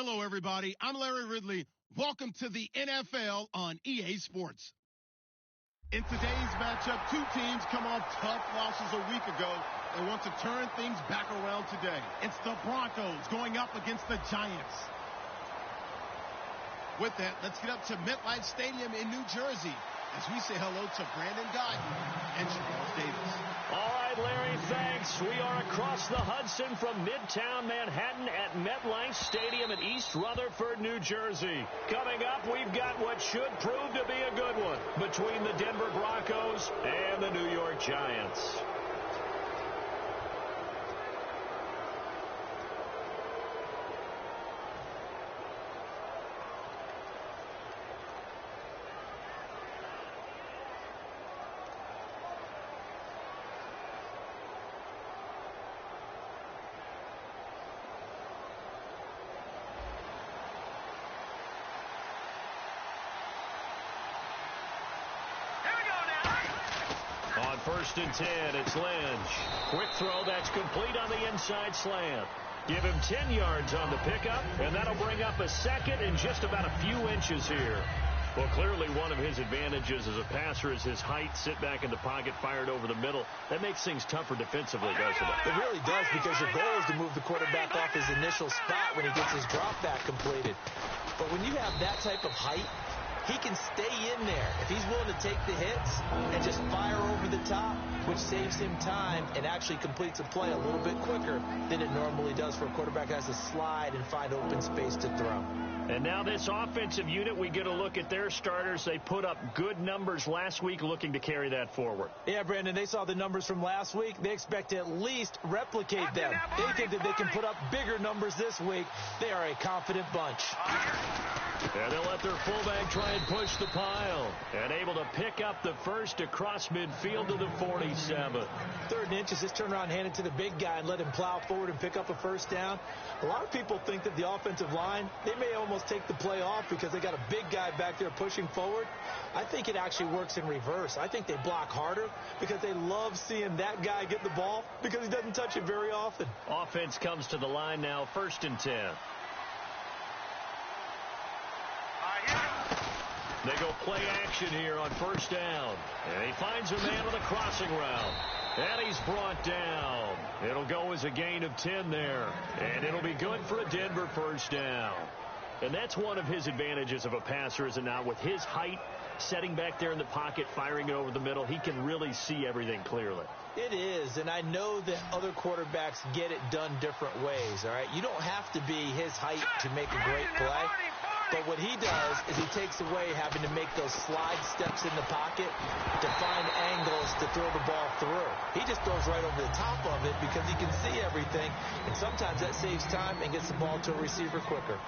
Hello, everybody. I'm Larry Ridley. Welcome to the NFL on EA Sports. In today's matchup, two teams come off tough losses a week ago and want to turn things back around today. It's the Broncos going up against the Giants. With that, let's get up to MetLife Stadium in New Jersey as we say hello to Brandon Guyton and Charles Davis. All right, Larry, thanks. We are across the Hudson from Midtown Manhattan at MetLife Stadium in East Rutherford, New Jersey. Coming up, we've got what should prove to be a good one between the Denver Broncos and the New York Giants. On 1st and 10, it's Lynch. Quick throw, that's complete on the inside slant. Give him 10 yards on the pickup, and that'll bring up a second and just about a few inches here. Well, clearly one of his advantages as a passer is his height. Sit back in the pocket, fired over the middle. That makes things tougher defensively, doesn't it? It really does, because your goal is to move the quarterback off his initial spot when he gets his drop back completed. But when you have that type of height, he can stay in there if he's willing to take the hits and just fire over the top, which saves him time and actually completes a play a little bit quicker than it normally does for a quarterback who has to slide and find open space to throw. And now this offensive unit, we get a look at their starters. They put up good numbers last week, looking to carry that forward. Yeah, Brandon, they saw the numbers from last week. They expect to at least replicate them. They think that they can put up bigger numbers this week. They are a confident bunch. And they'll let their fullback try and push the pile. And able to pick up the first across midfield to the 47. 3rd and inches, just turn around, hand it to the big guy, and let him plow forward and pick up a first down. A lot of people think that the offensive line, they may almost take the play off because they got a big guy back there pushing forward. I think it actually works in reverse. I think they block harder because they love seeing that guy get the ball because he doesn't touch it very often. Offense comes to the line now, 1st and 10. They go play action here on 1st down. And he finds a man on the crossing route. And he's brought down. It'll go as a gain of 10 there. And it'll be good for a Denver 1st down. And that's one of his advantages of a passer, is it not? With his height, setting back there in the pocket, firing it over the middle, he can really see everything clearly. It is, and I know that other quarterbacks get it done different ways, all right? You don't have to be his height to make a great play. But what he does is he takes away having to make those slide steps in the pocket to find angles to throw the ball through. He just throws right over the top of it because he can see everything, and sometimes that saves time and gets the ball to a receiver quicker.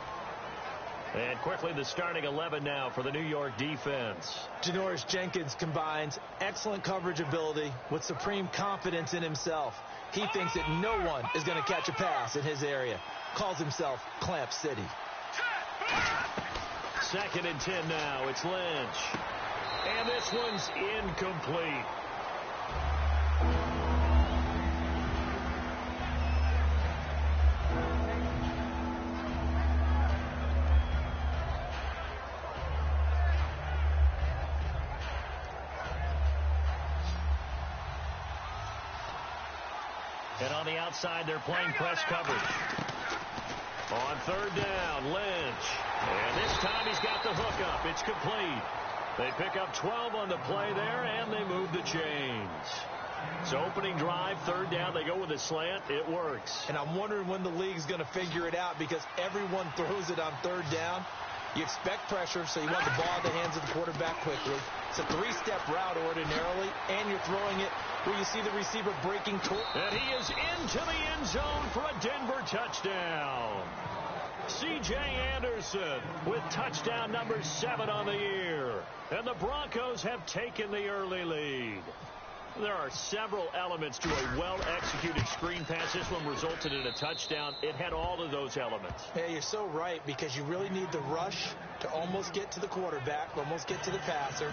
And quickly, the starting 11 now for the New York defense. Janoris Jenkins combines excellent coverage ability with supreme confidence in himself. He thinks that no one is going to catch a pass in his area. Calls himself Clamp City. 2nd and 10 now. It's Lynch. And this one's incomplete. And on the outside, they're playing press coverage. On 3rd down, Lynch. And this time he's got the hook up. It's complete. They pick up 12 on the play there, and they move the chains. So opening drive, 3rd down, they go with a slant. It works. And I'm wondering when the league's going to figure it out, because everyone throws it on 3rd down. You expect pressure, so you want the ball in the hands of the quarterback quickly. It's a 3-step route ordinarily, and you're throwing it where you see the receiver breaking toward. And he is into the end zone for a Denver touchdown. C.J. Anderson with touchdown number 7 on the year. And the Broncos have taken the early lead. There are several elements to a well-executed screen pass. This one resulted in a touchdown. It had all of those elements. Yeah, you're so right, because you really need the rush to almost get to the quarterback, almost get to the passer.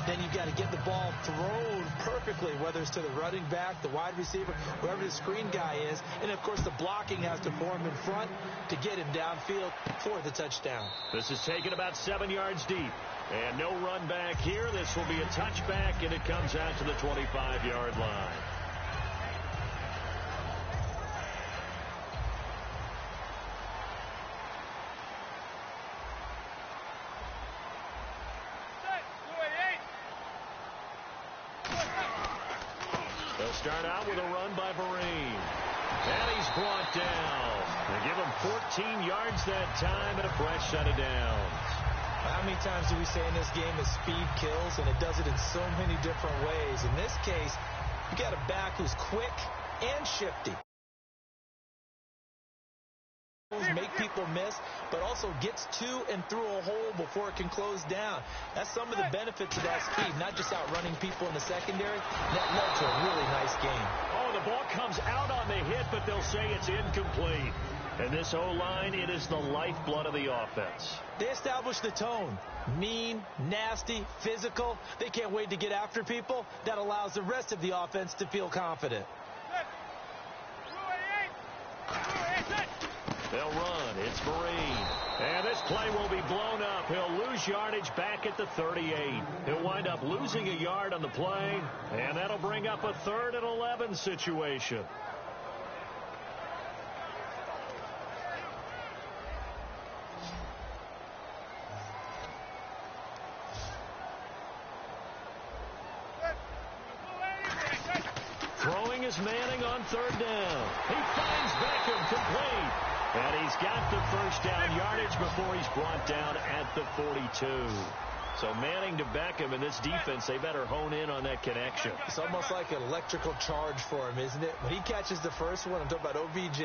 Then you've got to get the ball thrown perfectly, whether it's to the running back, the wide receiver, whoever the screen guy is. And, of course, the blocking has to form in front to get him downfield for the touchdown. This is taken about 7 yards deep. And no run back here. This will be a touchback, and it comes out to the 25-yard line. They'll start out with a run by Vereen. And he's brought down. They give him 14 yards that time and a fresh set of downs. How many times do we say in this game that speed kills, and it does it in so many different ways? In this case, you got a back who's quick and shifty. Make people miss, but also gets to and through a hole before it can close down. That's some of the benefits of that speed, not just outrunning people in the secondary. That led to a really nice game. Oh, the ball comes out on the hit, but they'll say it's incomplete. And this O-line, it is the lifeblood of the offense. They established the tone. Mean, nasty, physical. They can't wait to get after people. That allows the rest of the offense to feel confident. They'll run. It's Vereen. And this play will be blown up. He'll lose yardage back at the 38. He'll wind up losing a yard on the play, and that'll bring up a 3rd and 11 situation. Throwing is Manning on 3rd down. He finds Beckham complete. And he's got the first down yardage before he's brought down at the 42. So Manning to Beckham, in this defense, they better hone in on that connection. It's almost like an electrical charge for him, isn't it? When he catches the first one, I'm talking about OBJ,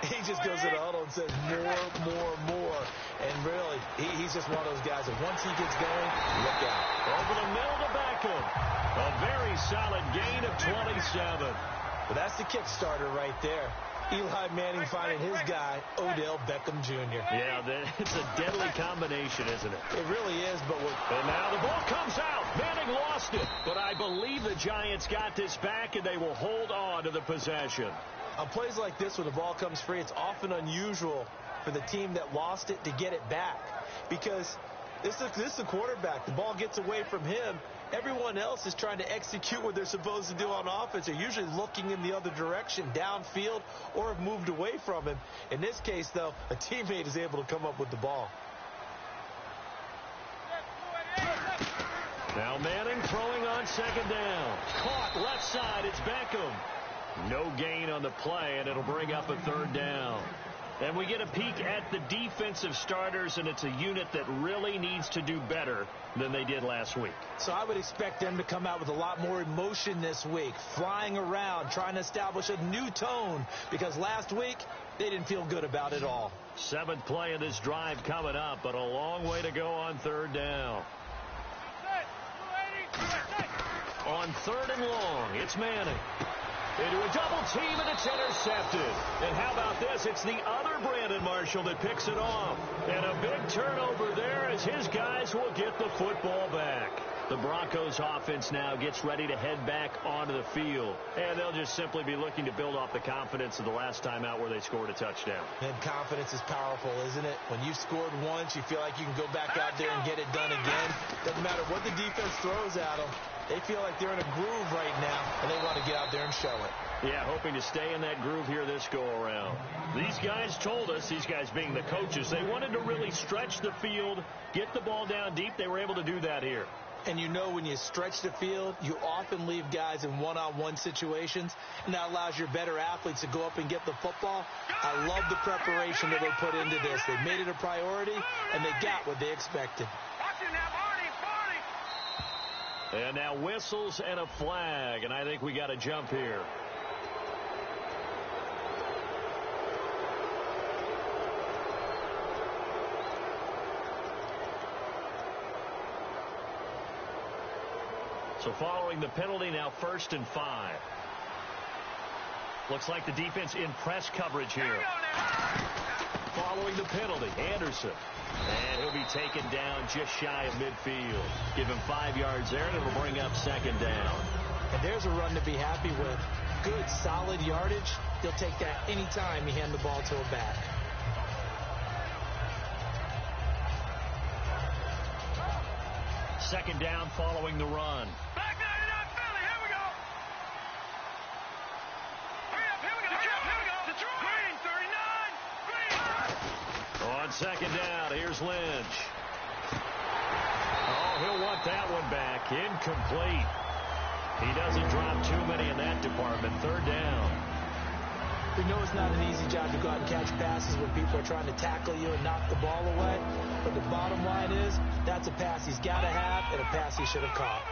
he just goes to the huddle and says more. And really, he's just one of those guys that once he gets going, look out. Over the middle to Beckham. A very solid gain of 27. But that's the Kickstarter right there. Eli Manning finding his guy, Odell Beckham Jr. Yeah, it's a deadly combination, isn't it? It really is, but and now the ball comes out. Manning lost it, but I believe the Giants got this back, and they will hold on to the possession. On plays like this, when the ball comes free, it's often unusual for the team that lost it to get it back, because this is the quarterback. The ball gets away from him. Everyone else is trying to execute what they're supposed to do on offense. They're usually looking in the other direction, downfield, or have moved away from him. In this case, though, a teammate is able to come up with the ball. Now Manning throwing on 2nd down. Caught left side. It's Beckham. No gain on the play, and it'll bring up a 3rd down. And we get a peek at the defensive starters, and it's a unit that really needs to do better than they did last week. So I would expect them to come out with a lot more emotion this week, flying around, trying to establish a new tone, because last week they didn't feel good about it all. 7th play of this drive coming up, but a long way to go on 3rd down. On 3rd and long, it's Manning. Into a double team, and it's intercepted. And how about this? It's the other Brandon Marshall that picks it off. And a big turnover there as his guys will get the football back. The Broncos offense now gets ready to head back onto the field. And they'll just simply be looking to build off the confidence of the last time out where they scored a touchdown. And confidence is powerful, isn't it? When you've scored once, you feel like you can go back out there and get it done again. Doesn't matter what the defense throws at them. They feel like they're in a groove right now, and they want to get out there and show it. Yeah, hoping to stay in that groove here this go-around. These guys told us, these guys being the coaches, they wanted to really stretch the field, get the ball down deep. They were able to do that here. And you know when you stretch the field, you often leave guys in one-on-one situations, and that allows your better athletes to go up and get the football. I love the preparation that they put into this. They made it a priority, and they got what they expected. And now whistles and a flag, and I think we got a jump here. So following the penalty, now 1st and 5. Looks like the defense in press coverage here. following the penalty. Anderson. And he'll be taken down just shy of midfield. Give him 5 yards there, and it'll bring up second down. And there's a run to be happy with. Good, solid yardage. He'll take that anytime you hand the ball to a back. Second down following the run. Back 99, Philly, here we go. Hurry up, here we go. Detroit. Green, 39. Green. On second down, here's Lynch. Oh, he'll want that one back. Incomplete. He doesn't drop too many in that department. Third down. We know it's not an easy job to go out and catch passes when people are trying to tackle you and knock the ball away. But the bottom line is, that's a pass he's got to have and a pass he should have caught.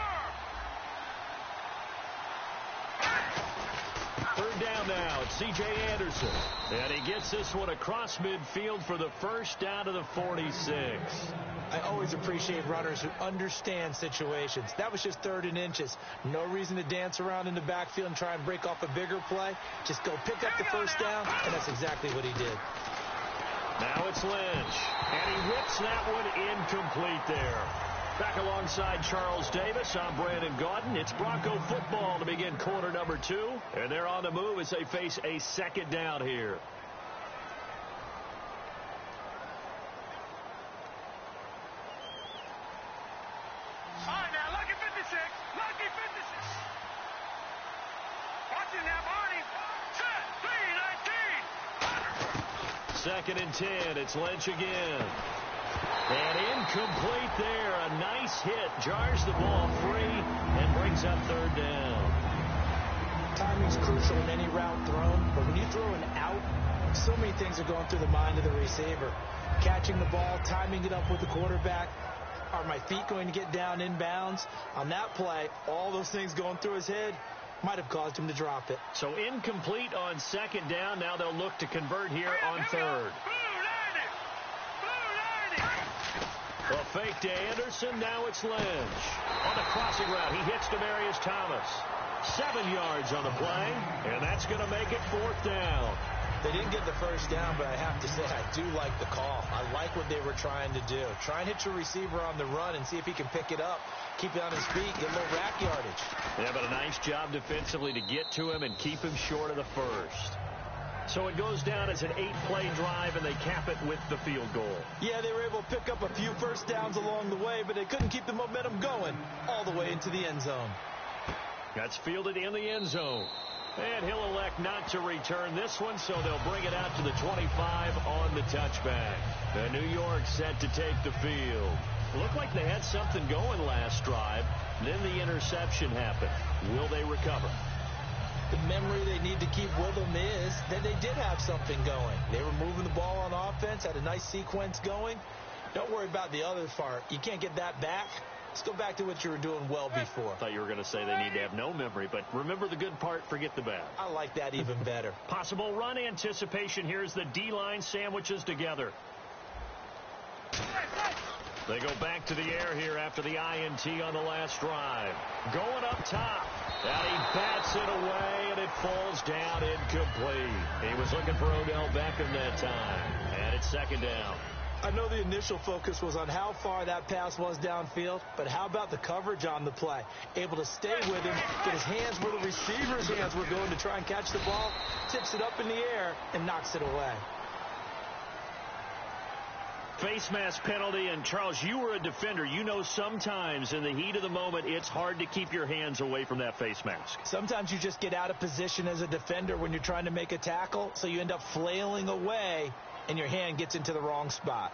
Third down now. It's C.J. Anderson. And he gets this one across midfield for the first down to the 46. I always appreciate runners who understand situations. That was just 3rd and inches. No reason to dance around in the backfield and try and break off a bigger play. Just go pick up the first down, and that's exactly what he did. Now it's Lynch. And he whips that one incomplete there. Back alongside Charles Davis, I'm Brandon Gaudin. It's Bronco football to begin quarter number 2. And they're on the move as they face a second down here. All right, now, lucky 56. Lucky 56. Watch it now, Barney. Set, 3-19. Second and 10. It's Lynch again. And incomplete there. A nice hit. Jars the ball free and brings up third down. Timing's crucial in any route thrown, but when you throw an out, so many things are going through the mind of the receiver. Catching the ball, timing it up with the quarterback. Are my feet going to get down inbounds? On that play, all those things going through his head might have caused him to drop it. So incomplete on second down. Now they'll look to convert here on third. A fake to Anderson. Now it's Lynch. On the crossing route, he hits Demaryius Thomas. 7 yards on the play, and that's going to make it fourth down. They didn't get the first down, but I have to say I do like the call. I like what they were trying to do. Try and hit your receiver on the run and see if he can pick it up, keep it on his feet, get a little rack yardage. Yeah, but a nice job defensively to get to him and keep him short of the first. So it goes down as an 8-play drive, and they cap it with the field goal. Yeah, they were able to pick up a few first downs along the way, but they couldn't keep the momentum going all the way into the end zone. That's fielded in the end zone. And he'll elect not to return this one, so they'll bring it out to the 25 on the touchback. The New York set to take the field. Looked like they had something going last drive. Then the interception happened. Will they recover? The memory they need to keep with them is that they did have something going. They were moving the ball on offense, had a nice sequence going. Don't worry about the other part. You can't get that back. Let's go back to what you were doing well before. I thought you were going to say they need to have no memory, but remember the good part, forget the bad. I like that even better. Possible run anticipation. Here's the D-line sandwiches together. They go back to the air here after the INT on the last drive. Going up top. And he bats it away, and it falls down incomplete. He was looking for Odell Beckham that time. And it's second down. I know the initial focus was on how far that pass was downfield, but how about the coverage on the play? Able to stay with him, get his hands where the receiver's hands were going to try and catch the ball, tips it up in the air, and knocks it away. Face mask penalty, and Charles, you were a defender. You know sometimes in the heat of the moment, it's hard to keep your hands away from that face mask. Sometimes you just get out of position as a defender when you're trying to make a tackle, so you end up flailing away, and your hand gets into the wrong spot.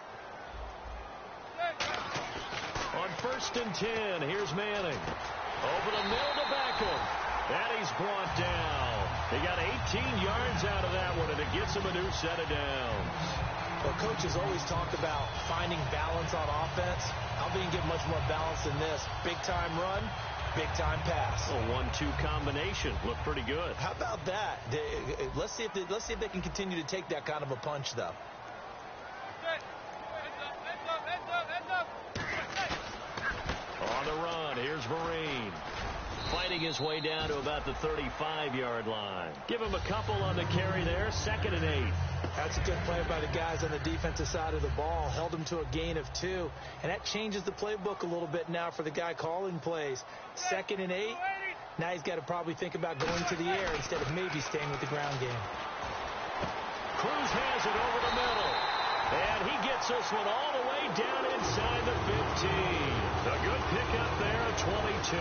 On 1st and 10, here's Manning. Over the middle to Beckham. And he's brought down. He got 18 yards out of that one, and it gets him a new set of downs. Well, coaches always talk about finding balance on offense. How can you get much more balance than this? Big-time run, big-time pass. A 1-2 combination. Looked pretty good. How about that? Let's see if they can continue to take that kind of a punch, though. On the run, here's Vereen. fighting his way down to about the 35-yard line. Give him a couple on the carry there. 2nd and 8. That's a good play by the guys on the defensive side of the ball. Held him to a gain of 2. And that changes the playbook a little bit now for the guy calling plays. 2nd and 8. Now he's got to probably think about going to the air instead of maybe staying with the ground game. Cruz has it over the middle. And he gets this one all the way down inside the 15. A good pickup there at 22.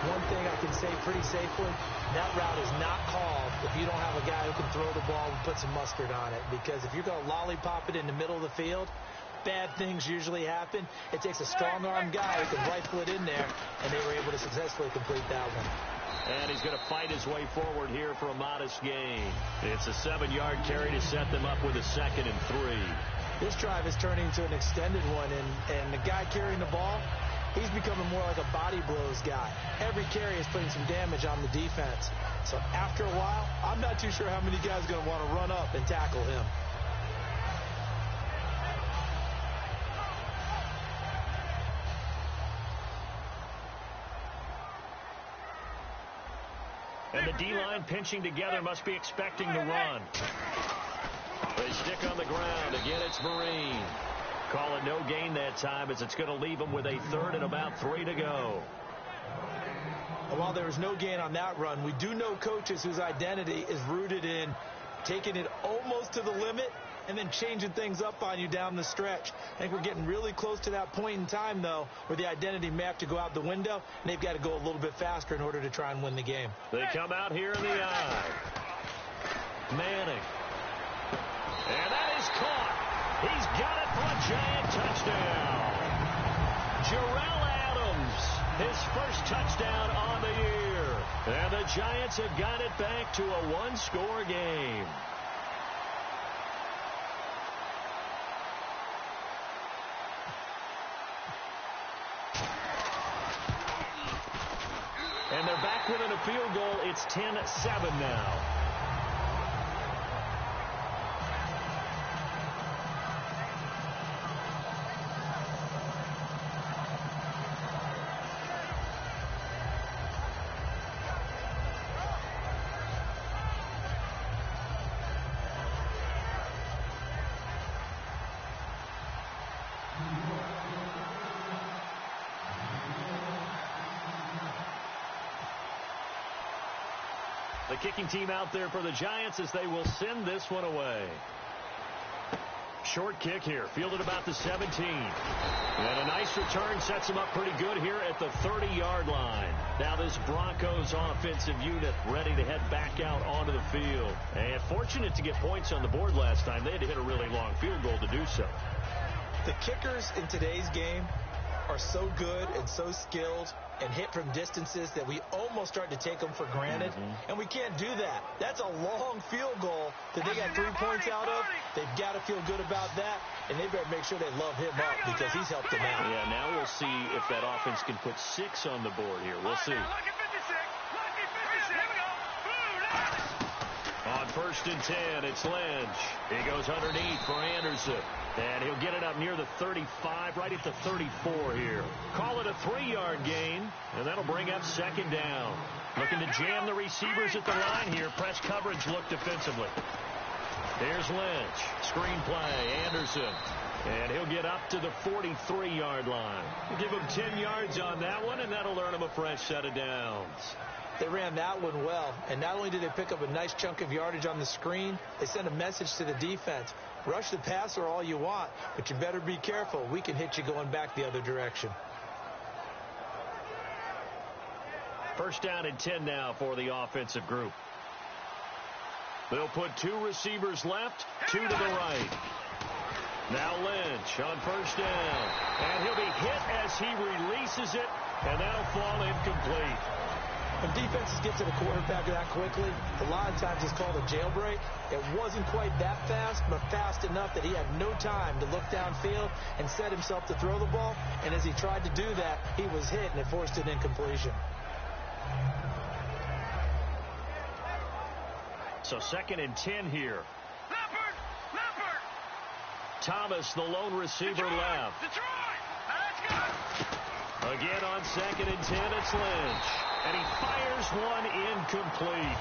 One thing I can say pretty safely, that route is not called if you don't have a guy who can throw the ball and put some mustard on it. Because if you're going to lollipop it in the middle of the field, bad things usually happen. It takes a strong-arm guy who can rifle it in there, and they were able to successfully complete that one. And he's going to fight his way forward here for a modest gain. It's a 7-yard carry to set them up with a 2nd and 3. This drive is turning into an extended one, and the guy carrying the ball, he's becoming more like a body blows guy. Every carry is putting some damage on the defense. So after a while, I'm not too sure how many guys are going to want to run up and tackle him. And the D-line pinching together, must be expecting the run. They stick on the ground. Again, it's Marine. Call it no gain that time, as it's going to leave them with a 3rd and about 3 to go. And while there was no gain on that run, we do know coaches whose identity is rooted in taking it almost to the limit and then changing things up on you down the stretch. I think we're getting really close to that point in time, though, where the identity may have to go out the window, and they've got to go a little bit faster in order to try and win the game. They come out here in the eye. Manning. And that is caught. He's got it for a giant touchdown. Jarrell Adams, his first touchdown on the year. And the Giants have got it back to a 1-score game. And they're back within a field goal. It's 10-7 now. The kicking team out there for the Giants as they will send this one away. Short kick here, fielded about the 17. And a nice return sets them up pretty good here at the 30-yard line. Now this Broncos offensive unit ready to head back out onto the field. And fortunate to get points on the board last time. They had to hit a really long field goal to do so. The kickers in today's game are so good and so skilled and hit from distances that we almost start to take them for granted. And we can't do that. That's a long field goal that they got 3 points out of. They've got to feel good about that, and they better make sure they love him up because he's helped them out. Yeah, now we'll see if that offense can put 6 on the board here. We'll see. On 1st and 10, it's Lynch. He goes underneath for Anderson. And he'll get it up near the 35, right at the 34 here. Call it a 3-yard gain, and that'll bring up 2nd down. Looking to jam the receivers at the line here. Press coverage look defensively. Here's Lynch. Screen play, Anderson. And he'll get up to the 43-yard line. We'll give him 10 yards on that one, and that'll earn him a fresh set of downs. They ran that one well, and not only did they pick up a nice chunk of yardage on the screen, they sent a message to the defense. Rush the passer all you want, but you better be careful. We can hit you going back the other direction. 1st down and 10 now for the offensive group. They'll put 2 receivers left, 2 to the right. Now Lynch on 1st down. And he'll be hit as he releases it, and that'll fall incomplete. When defenses get to the quarterback that quickly, a lot of times it's called a jailbreak. It wasn't quite that fast, but fast enough that he had no time to look downfield and set himself to throw the ball. And as he tried to do that, he was hit, and it forced an incompletion. So 2nd and 10 here. Leopard! Thomas, the lone receiver, left. Detroit! Let's go! Again on 2nd and 10, it's Lynch. and he fires one incomplete.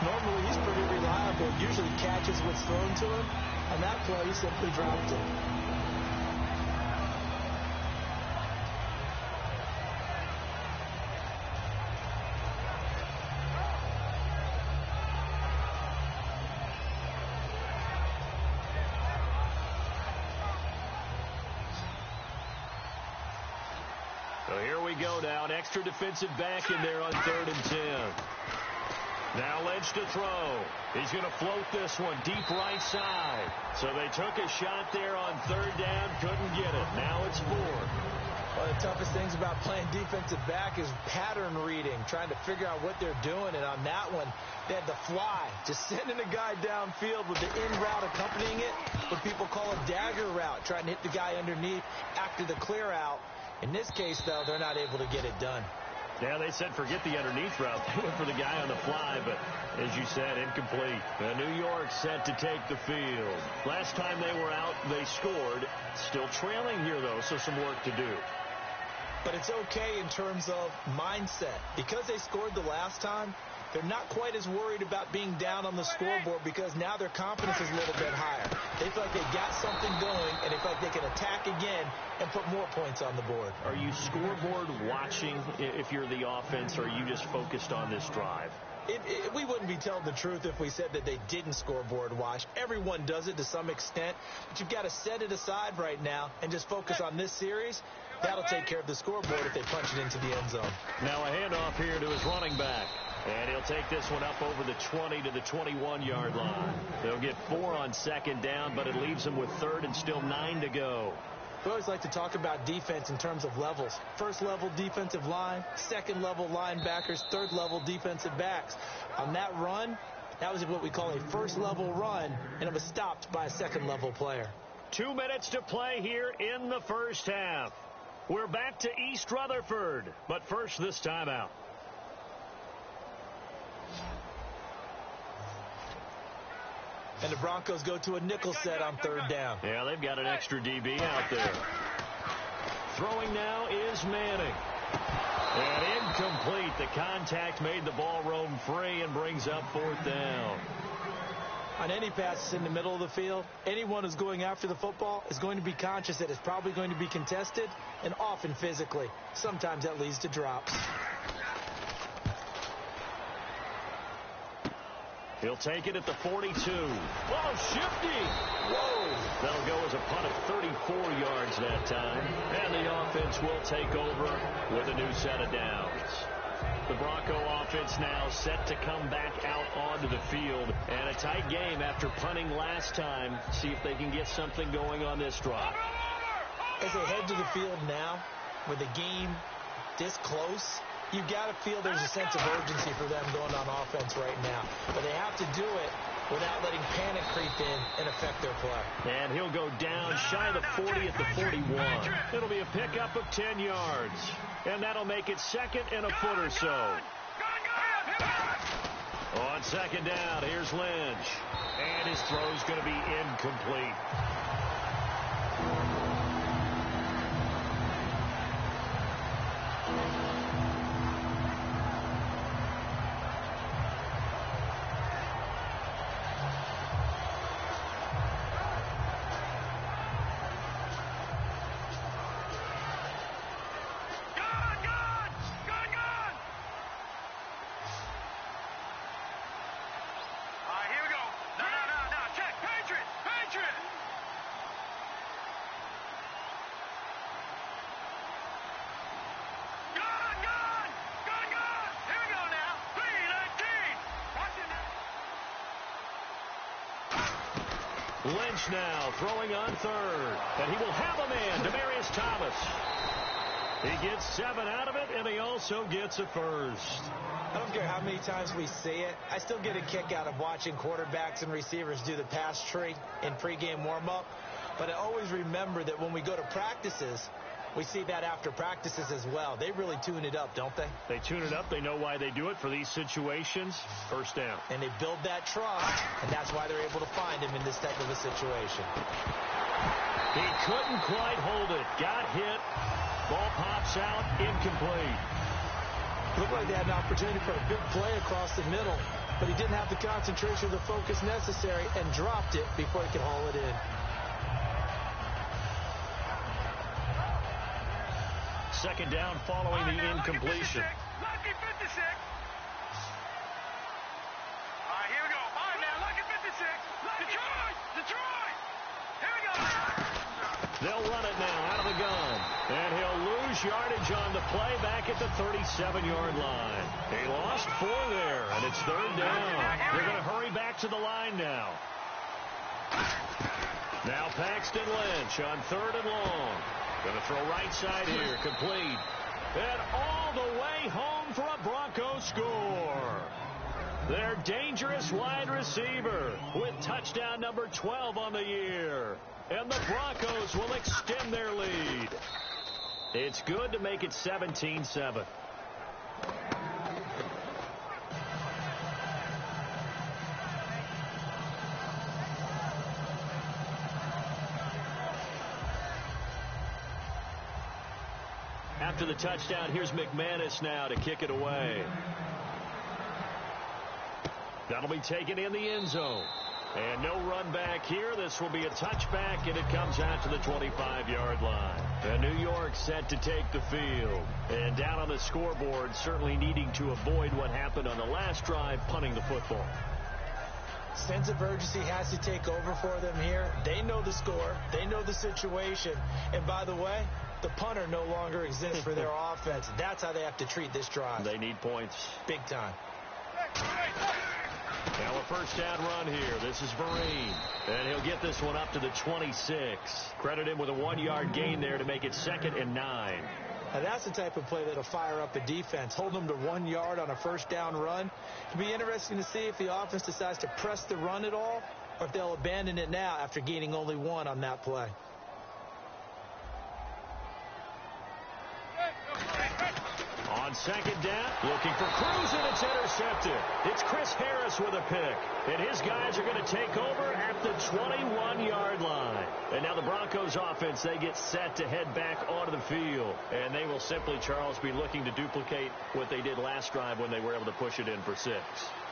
Normally, he's pretty reliable. Usually catches what's thrown to him. On that play, he simply dropped it. So here we go now. An extra defensive back in there on 3rd and 10. Now Lynch to throw. He's going to float this one deep right side. So they took a shot there on 3rd down. Couldn't get it. Now it's 4. One of the toughest things about playing defensive back is pattern reading, trying to figure out what they're doing. And on that one, they had the fly, just sending a guy downfield with the in route accompanying it, what people call a dagger route, trying to hit the guy underneath after the clear out. In this case, though, they're not able to get it done. Yeah, they said forget the underneath route. They went for the guy on the fly, but as you said, incomplete. New York set to take the field. Last time they were out, they scored. Still trailing here, though, so some work to do. But it's okay in terms of mindset. Because they scored the last time, they're not quite as worried about being down on the scoreboard because now their confidence is a little bit higher. They feel like they've got something going, and they feel like they can attack again and put more points on the board. Are you scoreboard watching if you're the offense, or are you just focused on this drive? We wouldn't be telling the truth if we said that they didn't scoreboard watch. Everyone does it to some extent, but you've got to set it aside right now and just focus on this series. That'll take care of the scoreboard if they punch it into the end zone. Now a handoff here to his running back. And he'll take this one up over the 20 to the 21-yard line. They'll get 4 on 2nd down, but it leaves them with 3rd and still 9 to go. We always like to talk about defense in terms of levels. 1st level defensive line, 2nd level linebackers, 3rd level defensive backs. On that run, that was what we call a 1st level run, and it was stopped by a 2nd level player. 2 minutes to play here in the 1st half. We're back to East Rutherford, but first this timeout. And the Broncos go to a nickel set on 3rd down. Yeah, they've got an extra DB out there. Throwing now is Manning. And incomplete. The contact made the ball roam free and brings up 4th down. On any passes in the middle of the field, anyone who's going after the football is going to be conscious that it's probably going to be contested, and often physically. Sometimes that leads to drops. He'll take it at the 42. Whoa, shifty. Whoa. That'll go as a punt of 34 yards that time. And the offense will take over with a new set of downs. The Bronco offense now set to come back out onto the field. And a tight game after punting last time. See if they can get something going on this drive. As they head to the field now, with the game this close, you've got to feel there's a sense of urgency for them going on offense right now. But they have to do it without letting panic creep in and affect their play. And he'll go down shy of the 40 at the 41. It'll be a pickup of 10 yards. And that'll make it 2nd and a foot or so. On 2nd down, here's Lynch. And his throw's going to be incomplete. Lynch now throwing on 3rd. And he will have a man, Demaryius Thomas. He gets 7 out of it, and he also gets a first. I don't care how many times we see it. I still get a kick out of watching quarterbacks and receivers do the pass tree in pregame warm-up. But I always remember that when we go to practices, we see that after practices as well. They really tune it up, don't they? They tune it up. They know why they do it for these situations. First down. And they build that trust, and that's why they're able to find him in this type of a situation. He couldn't quite hold it. Got hit. Ball pops out. Incomplete. Looked like they had an opportunity for a big play across the middle, but he didn't have the concentration or the focus necessary and dropped it before he could haul it in. Second down following the incompletion. Lucky 56. All right, here we go. All right, now, lucky 56. Detroit! Here we go. They'll run it now out of the gun. And he'll lose yardage on the play back at the 37-yard line. He lost 4 there, and it's third down. They're going to hurry back to the line now. Now Paxton Lynch on third and long. Going to throw right side here, complete. And all the way home for a Broncos score. Their dangerous wide receiver with touchdown number 12 on the year. And the Broncos will extend their lead. It's good to make it 17-7. After the touchdown, here's McManus now to kick it away. That'll be taken in the end zone. And no run back here. This will be a touchback, and it comes out to the 25-yard line. And New York set to take the field. And down on the scoreboard, certainly needing to avoid what happened on the last drive, punting the football. Sense of urgency has to take over for them here. They know the score. They know the situation. And by the way, the punter no longer exists for their offense. That's how they have to treat this drive. They need points. Big time. Now a first down run here. This is Vereen. And he'll get this one up to the 26. Credit him with a 1-yard gain there to make it 2nd and 9. Now that's the type of play that'll fire up a defense. Hold them to 1 yard on a first down run. It'll be interesting to see if the offense decides to press the run at all or if they'll abandon it now after gaining only 1 on that play. On second down, looking for Cruz, and it's intercepted. It's Chris Harris with a pick. And his guys are going to take over at the 21-yard line. And now the Broncos offense, they get set to head back onto the field. And they will simply, Charles, be looking to duplicate what they did last drive when they were able to push it in for 6.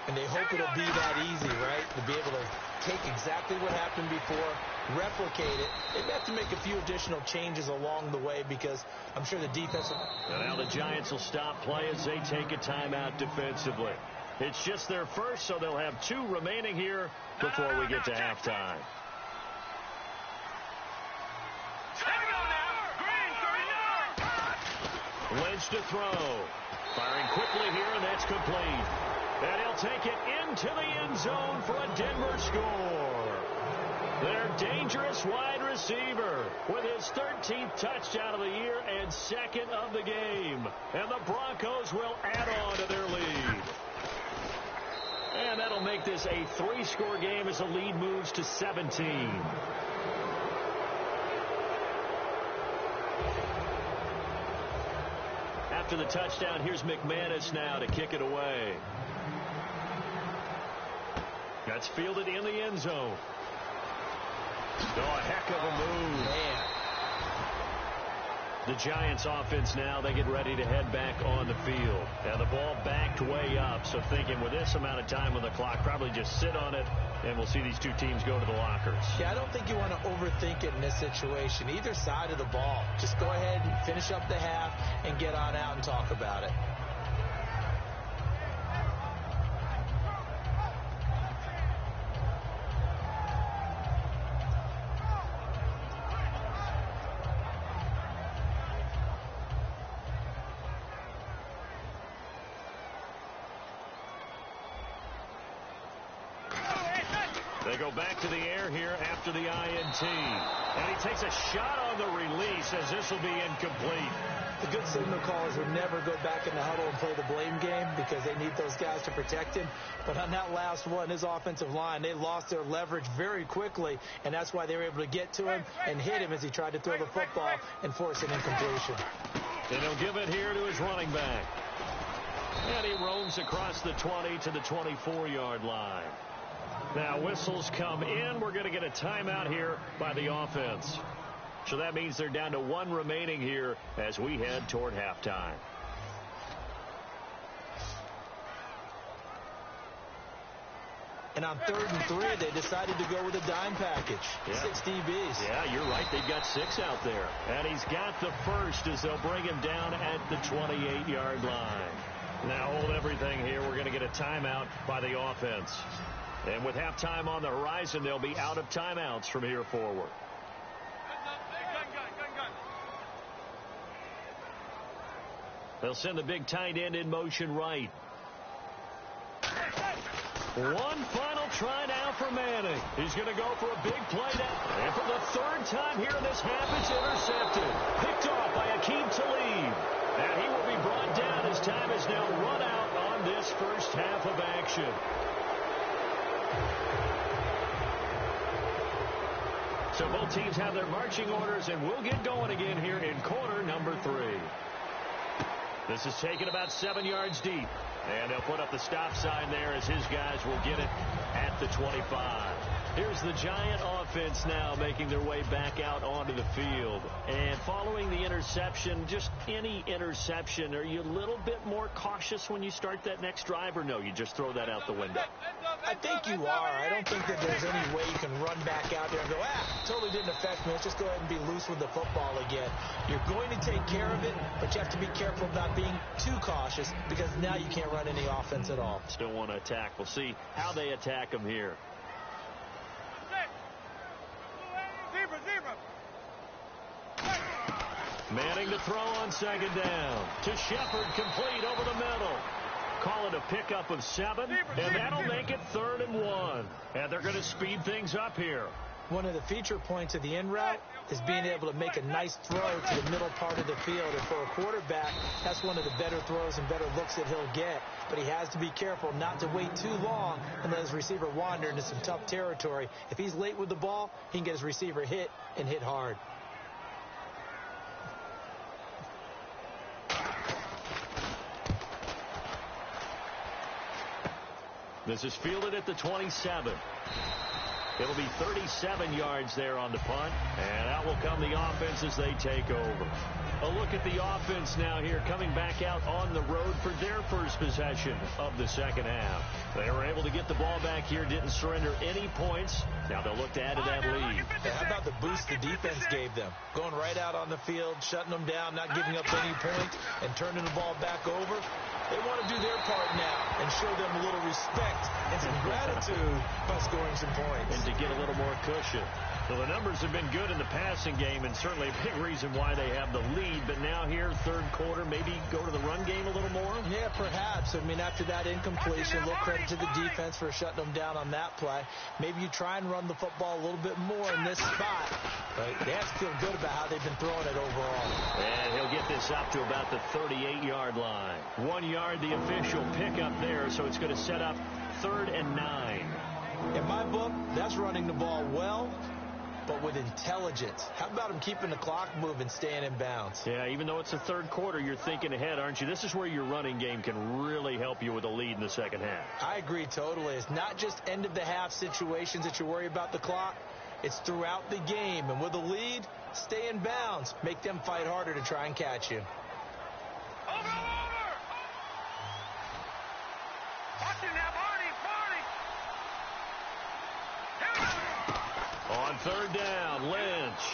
And they hope it'll be that easy, right? To be able to take exactly what happened before, replicate it. They have to make a few additional changes along the way because I'm sure the defense will... And now the Giants will stop play as they take a timeout defensively. It's just their first, so they'll have 2 remaining here before we get to halftime. Lynch to throw. Firing quickly here, and that's complete. And he'll take it into the end zone for a Denver score. Their dangerous wide receiver with his 13th touchdown of the year and 2nd of the game. And the Broncos will add on to their lead. And that'll make this a 3-score game as the lead moves to 17. After the touchdown, here's McManus now to kick it away. That's fielded in the end zone. Oh, a heck of a move. Man. The Giants offense now, they get ready to head back on the field. Now the ball backed way up, so thinking with this amount of time on the clock, probably just sit on it, and we'll see these 2 teams go to the lockers. Yeah, I don't think you want to overthink it in this situation. Either side of the ball. Just go ahead and finish up the half and get on out and talk about it. They go back to the air here after the INT. And he takes a shot on the release as this will be incomplete. The good signal callers would never go back in the huddle and play the blame game because they need those guys to protect him. But on that last one, his offensive line, they lost their leverage very quickly, and that's why they were able to get to him and hit him as he tried to throw the football and force an incompletion. And he'll give it here to his running back. And he roams across the 20 to the 24-yard line. Now whistles come in. We're going to get a timeout here by the offense. So that means they're down to 1 remaining here as we head toward halftime. And on 3rd and 3, they decided to go with a dime package. Yeah. 6 DBs. Yeah, you're right. They've got 6 out there. And he's got the first as they'll bring him down at the 28-yard line. Now hold everything here. We're going to get a timeout by the offense. And with halftime on the horizon, they'll be out of timeouts from here forward. They'll send the big tight end in motion right. One final try now for Manning. He's going to go for a big play now. And for the 3rd time here in this half, it's intercepted. Picked off by Akeem Talib. And he will be brought down as time is now run out on this first half of action. So both teams have their marching orders, and we'll get going again here in quarter number 3. This is taken about 7 yards deep. And they'll put up the stop sign there as his guys will get it at the 25. Here's the Giant offense now making their way back out onto the field. And following the interception, just any interception, are you a little bit more cautious when you start that next drive, or no, you just throw that out the window? I think you are. I don't think that there's any way you can run back out there and go, totally didn't affect me. Let's just go ahead and be loose with the football again. You're going to take care of it, but you have to be careful about being too cautious because now you can't run any offense at all. Still want to attack. We'll see how they attack him here. Manning to throw on 2nd down. To Shepard, complete over the middle. Call it a pickup of 7, and that'll make it 3rd and 1. And they're going to speed things up here. One of the feature points of the in route is being able to make a nice throw to the middle part of the field. And for a quarterback, that's one of the better throws and better looks that he'll get. But he has to be careful not to wait too long and let his receiver wander into some tough territory. If he's late with the ball, he can get his receiver hit and hit hard. This is fielded at the 27. It'll be 37 yards there on the punt, and out will come the offense as they take over. A look at the offense now here, coming back out on the road for their first possession of the second half. They were able to get the ball back here, didn't surrender any points. Now they'll look to add to that lead. Yeah, how about the boost the defense gave them? Going right out on the field, shutting them down, not giving up any points, and turning the ball back over. They want to do their part now and show them a little respect and some gratitude by scoring some points. And to get a little more cushion. Well, the numbers have been good in the passing game, and certainly a big reason why they have the lead. But now here, 3rd quarter, maybe go to the run game a little more? Yeah, perhaps. I mean, after that incompletion, a little credit to the defense for shutting them down on that play. Maybe you try and run the football a little bit more in this spot. But they have to feel good about how they've been throwing it overall. And he'll get this up to about the 38-yard line. 1 yard, the official pickup there, so it's going to set up 3rd and 9. In my book, that's running the ball well, but with intelligence. How about him keeping the clock moving, staying in bounds? Yeah, even though it's the 3rd quarter, you're thinking ahead, aren't you? This is where your running game can really help you with a lead in the second half. I agree totally. It's not just end-of-the-half situations that you worry about the clock. It's throughout the game. And with a lead, stay in bounds. Make them fight harder to try and catch you. Over! Watch him now, Barney! On 3rd down, Lynch.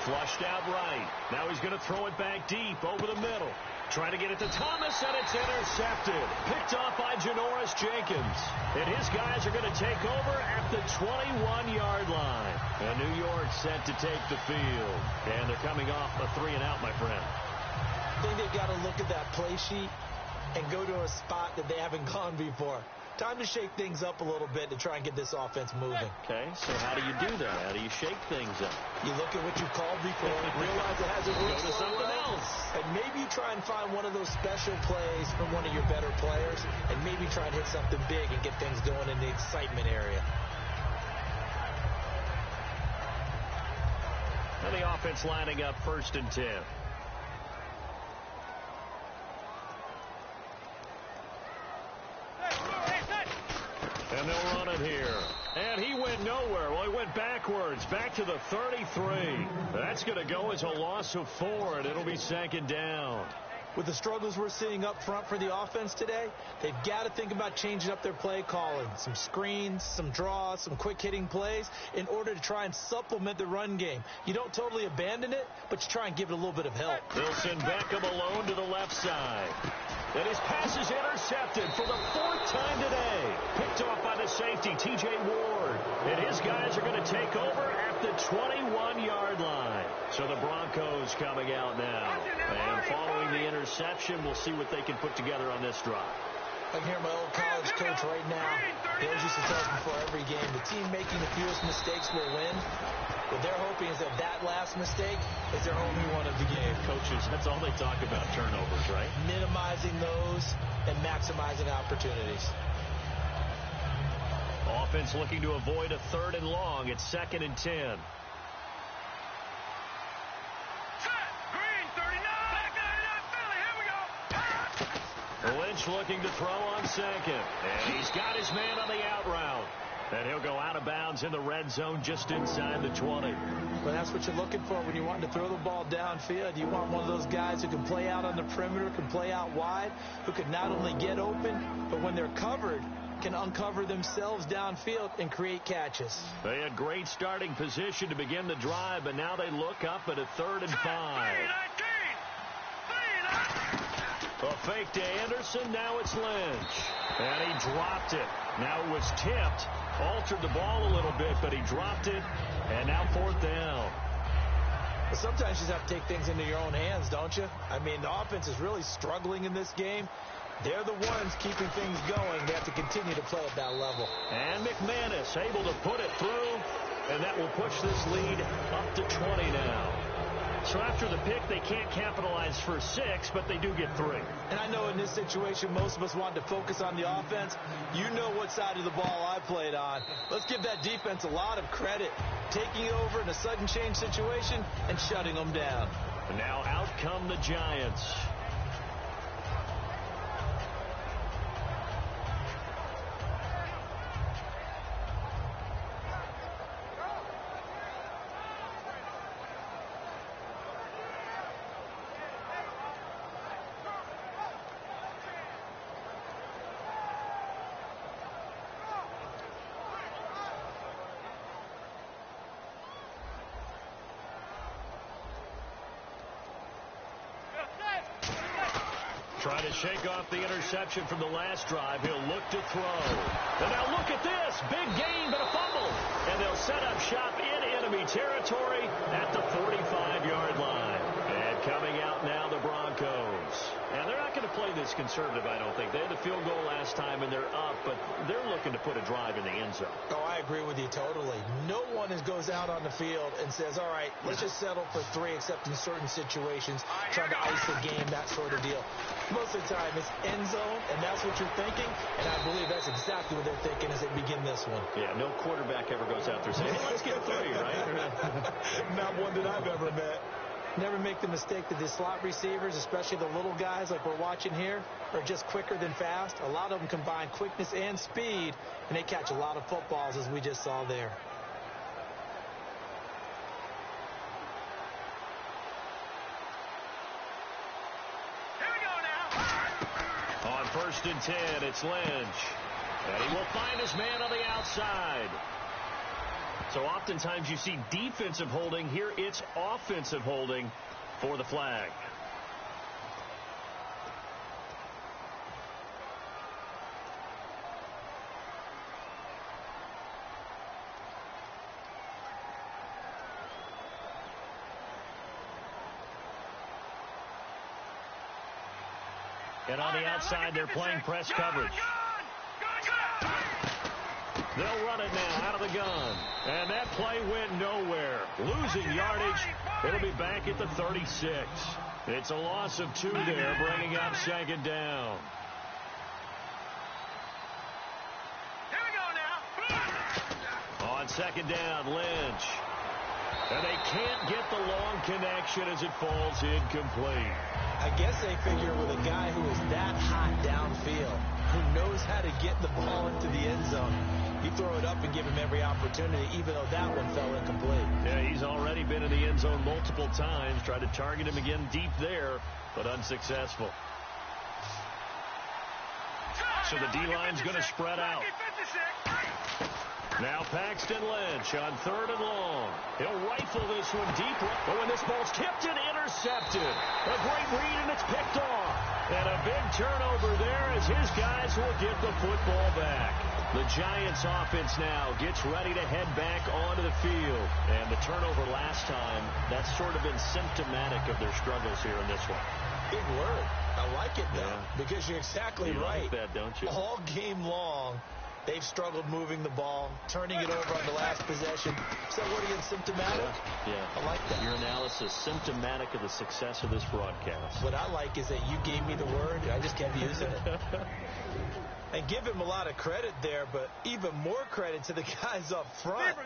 Flushed out right. Now he's going to throw it back deep over the middle. Trying to get it to Thomas, and it's intercepted. Picked off by Janoris Jenkins. And his guys are going to take over at the 21-yard line. And New York set to take the field. And they're coming off a 3-and-out, my friend. I think they've got to look at that play sheet and go to a spot that they haven't gone before. Time to shake things up a little bit to try and get this offense moving. Okay, so how do you do that? How do you shake things up? You look at what you called before, realize it hasn't worked Go to something else. and maybe you try and find one of those special plays from one of your better players, and maybe try and hit something big and get things going in the excitement area. And the offense lining up 1st and 10. And they'll run it here. And he went nowhere. Well, he went backwards, back to the 33. That's going to go as a loss of 4, and it'll be 2nd down. with the struggles we're seeing up front for the offense today, they've got to think about changing up their play calling. Some screens, some draws, some quick-hitting plays in order to try and supplement the run game. You don't totally abandon it, but you try and give it a little bit of help. They'll send Beckham alone to the left side. And his pass is intercepted for the 4th time today. Picked off by the safety, T.J. Ward. And his guys are going to take over at the 21-yard line. So the Broncos coming out now. And following the interception, we'll see what they can put together on this drive. I can hear my old college coach right now. He always used to tell us before every game, the team making the fewest mistakes will win. What they're hoping is that last mistake is their only one of the game. Coaches, that's all they talk about, turnovers, right? Minimizing those and maximizing opportunities. Offense looking to avoid a 3rd and long. It's 2nd and 10. Lynch looking to throw on 2nd. And he's got his man on the out route. And he'll go out of bounds in the red zone just inside the 20. Well, that's what you're looking for when you want to throw the ball downfield. You want one of those guys who can play out on the perimeter, can play out wide, who can not only get open, but when they're covered, can uncover themselves downfield and create catches. They had great starting position to begin the drive, but now they look up at a 3rd and 5. A fake to Anderson. Now it's Lynch. And he dropped it. Now it was tipped. Altered the ball a little bit, but he dropped it. And now 4th down. But sometimes you just have to take things into your own hands, don't you? I mean, the offense is really struggling in this game. They're the ones keeping things going. They have to continue to play at that level. And McManus able to put it through. And that will push this lead up to 20 now. So after the pick, they can't capitalize for 6, but they do get 3. And I know in this situation, most of us want to focus on the offense. You know what side of the ball I played on. Let's give that defense a lot of credit. Taking it over in a sudden change situation and shutting them down. And now out come the Giants. Trying to shake off the interception from the last drive. He'll look to throw. And now look at this. Big gain, but a fumble. And they'll set up shop in enemy territory at the 45-yard line. And coming out now, the Broncos. And they're not going to play this conservative, I don't think. They had the field goal last time, and they're up, but they're looking to put a drive in the end zone. Oh, I agree with you totally. No one goes out on the field and says, all right, let's just settle for 3, except in certain situations, trying to ice the game, that sort of deal. Most of the time, it's end zone, and that's what you're thinking, and I believe that's exactly what they're thinking as they begin this one. Yeah, no quarterback ever goes out there saying, hey, let's get 3, right? Not one that I've ever met. Never make the mistake that the slot receivers, especially the little guys like we're watching here, are just quicker than fast. A lot of them combine quickness and speed, and they catch a lot of footballs, as we just saw there. On 1st and 10, it's Lynch. And he will find his man on the outside. So oftentimes you see defensive holding. Here it's offensive holding for the flag. And on the outside, they're playing press coverage. They'll run it now out of the gun. And that play went nowhere. Losing yardage. It'll be back at the 36. It's a loss of 2 there, bringing up 2nd down. Here we go now. On 2nd down, Lynch. And they can't get the long connection as it falls incomplete. I guess they figure with a guy who is that hot downfield, who knows how to get the ball into the end zone, you throw it up and give him every opportunity, even though that one fell incomplete. Yeah, he's already been in the end zone multiple times. Tried to target him again deep there, but unsuccessful. So the D-line's going to spread out. Now Paxton Lynch on 3rd and long. He'll rifle this one deep. But when this ball's tipped and intercepted, a great read and it's picked off. And a big turnover there as his guys will get the football back. The Giants offense now gets ready to head back onto the field. And the turnover last time, that's sort of been symptomatic of their struggles here in this one. Big word. I like it, though, because you're exactly right. You like that, don't you? All game long, they've struggled moving the ball, turning it over on the last possession. So what are you, symptomatic? Yeah. I like that. Your analysis, symptomatic of the success of this broadcast. What I like is that you gave me the word, and I just kept using it. And give him a lot of credit there, but even more credit to the guys up front.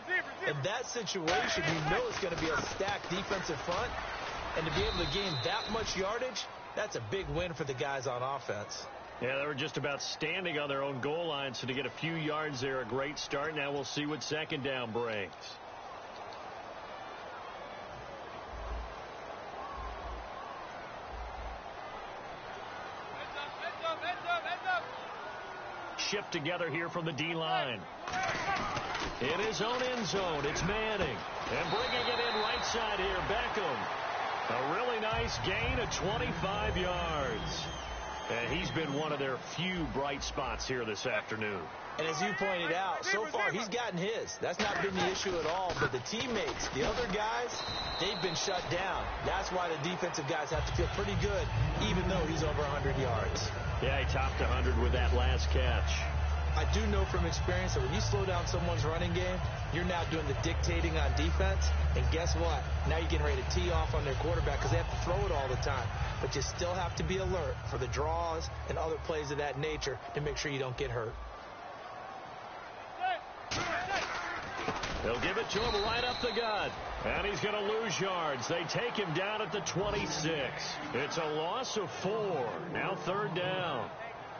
In that situation, you know it's going to be a stacked defensive front, and to be able to gain that much yardage, that's a big win for the guys on offense. Yeah, they were just about standing on their own goal line, so to get a few yards there, a great start. Now we'll see what second down brings. Shift together here from the D-line. In his own end zone, it's Manning. And bringing it in right side here, Beckham. A really nice gain of 25 yards. And he's been one of their few bright spots here this afternoon. And as you pointed out, so far he's gotten his. That's not been the issue at all. But the teammates, the other guys, they've been shut down. That's why the defensive guys have to feel pretty good, even though he's over 100 yards. Yeah, he topped 100 with that last catch. I do know from experience that when you slow down someone's running game, you're now doing the dictating on defense. And guess what? Now you're getting ready to tee off on their quarterback because they have to throw it all the time. But you still have to be alert for the draws and other plays of that nature to make sure you don't get hurt. They'll give it to him right up the gut. And he's going to lose yards. They take him down at the 26. It's a loss of 4. Now 3rd down.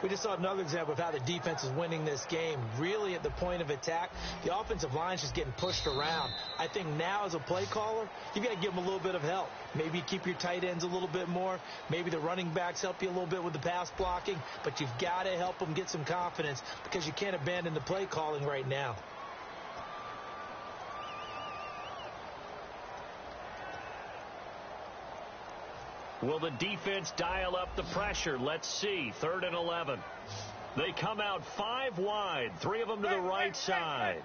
We just saw another example of how the defense is winning this game. Really at the point of attack, the offensive line is just getting pushed around. I think now as a play caller, you've got to give them a little bit of help. Maybe keep your tight ends a little bit more. Maybe the running backs help you a little bit with the pass blocking. But you've got to help them get some confidence because you can't abandon the play calling right now. Will the defense dial up the pressure? Let's see. 3rd and 11. They come out 5 wide. 3 of them to the right side.